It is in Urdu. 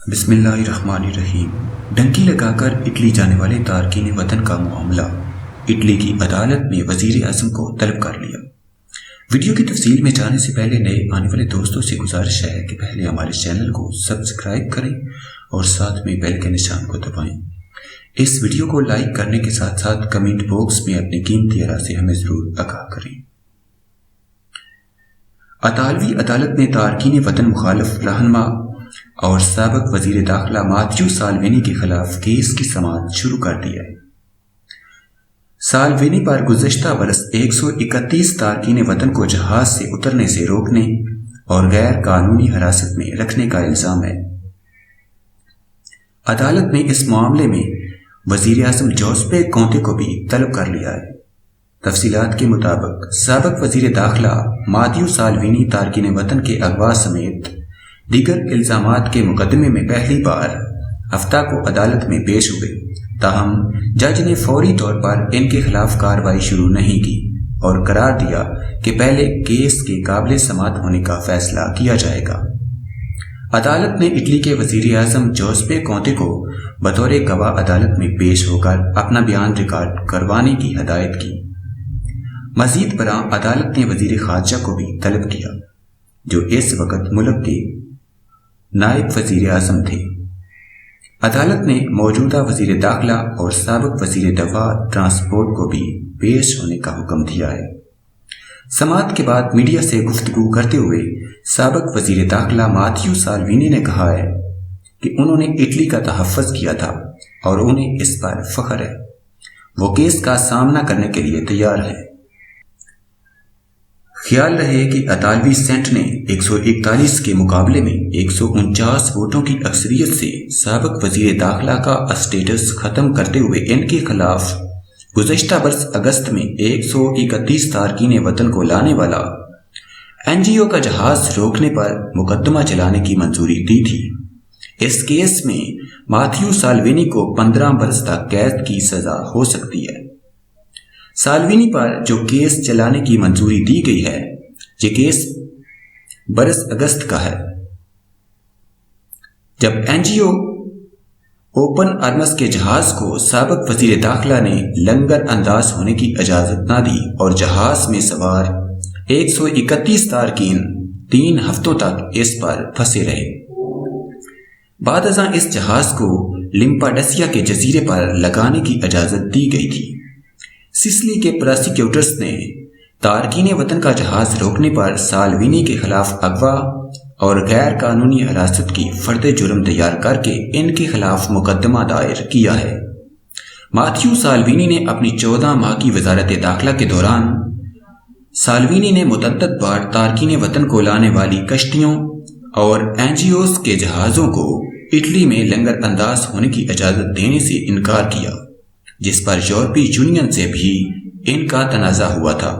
بسم اللہ الرحمن الرحیم۔ ڈنکی لگا کر اٹلی جانے والے تارکین وطن کا معاملہ، اٹلی کی عدالت نے وزیر اعظم کو طلب کر لیا۔ ویڈیو کی تفصیل میں جانے سے پہلے نئے آنے والے دوستوں سے گزارش ہے کہ پہلے ہمارے چینل کو سبسکرائب کریں اور ساتھ میں بیل کے نشان کو دبائیں۔ اس ویڈیو کو لائک کرنے کے ساتھ ساتھ کمنٹ باکس میں اپنی قیمتی آراء سے ہمیں ضرور آگاہ کریں۔ اطالوی عدالت نے تارکین وطن مخالف رہنما اور سابق وزیر داخلہ ماتیو سالوینی کے خلاف کیس کی سماعت شروع کر دی ہے۔ سالوینی پر گزشتہ برس 131 تارکین وطن کو جہاز سے اترنے سے روکنے اور غیر قانونی حراست میں رکھنے کا الزام ہے۔ عدالت نے اس معاملے میں وزیر اعظم جوزپے کونتے کو بھی طلب کر لیا ہے۔ تفصیلات کے مطابق سابق وزیر داخلہ ماتیو سالوینی تارکین وطن کے اغوا سمیت دیگر الزامات کے مقدمے میں پہلی بار ہفتہ کو عدالت میں پیش ہوئے، تاہم جج نے فوری طور پر ان کے خلاف کارروائی شروع نہیں کی اور قرار دیا کہ پہلے کیس کے قابل سماعت ہونے کا فیصلہ کیا جائے گا۔ عدالت نے اٹلی کے وزیر اعظم جوزپے کونتے کو بطور گواہ عدالت میں پیش ہو کر اپنا بیان ریکارڈ کروانے کی ہدایت کی۔ مزید برآں عدالت نے وزیر خارجہ کو بھی طلب کیا، جو اس وقت ملک کے نائب وزیر اعظم تھے۔ عدالت نے موجودہ وزیر داخلہ اور سابق وزیر دفاع ٹرانسپورٹ کو بھی پیش ہونے کا حکم دیا ہے۔ سماعت کے بعد میڈیا سے گفتگو کرتے ہوئے سابق وزیر داخلہ ماتیو سالوینی نے کہا ہے کہ انہوں نے اٹلی کا تحفظ کیا تھا اور انہیں اس پر فخر ہے۔ وہ کیس کا سامنا کرنے کے لیے تیار ہیں۔ خیال رہے کہ اطالوی سینٹ نے 141 کے مقابلے میں 149 ووٹوں کی اکثریت سے سابق وزیر داخلہ کا اسٹیٹس ختم کرتے ہوئے ان کے خلاف گزشتہ برس اگست میں 131 تارکین وطن کو لانے والا NGO کا جہاز روکنے پر مقدمہ چلانے کی منظوری دی تھی۔ اس کیس میں ماتیو سالوینی کو 15 برس تک قید کی سزا ہو سکتی ہے۔ سالوینی پر جو کیس چلانے کی منظوری دی گئی ہے، یہ کیس برس اگست کا ہے، جب NGO اوپن آرمز کے جہاز کو سابق وزیر داخلہ نے لنگر انداز ہونے کی اجازت نہ دی اور جہاز میں سوار 131 تارکین 3 ہفتوں تک اس پر پھنسے رہے۔ بعد ازاں اس جہاز کو لمپاڈسیا کے جزیرے پر لگانے کی اجازت دی گئی تھی۔ سسلی کے پراسیکیوٹرز نے تارکین وطن کا جہاز روکنے پر سالوینی کے خلاف اغوا اور غیر قانونی حراست کی فرد جرم تیار کر کے ان کے خلاف مقدمہ دائر کیا ہے۔ ماتیو سالوینی نے اپنی 14 ماہ کی وزارت داخلہ کے دوران سالوینی نے متعدد بار تارکین وطن کو لانے والی کشتیوں اور NGOs کے جہازوں کو اٹلی میں لنگر انداز ہونے کی اجازت دینے سے انکار کیا، جس پر یورپی یونین سے بھی ان کا تنازع ہوا تھا۔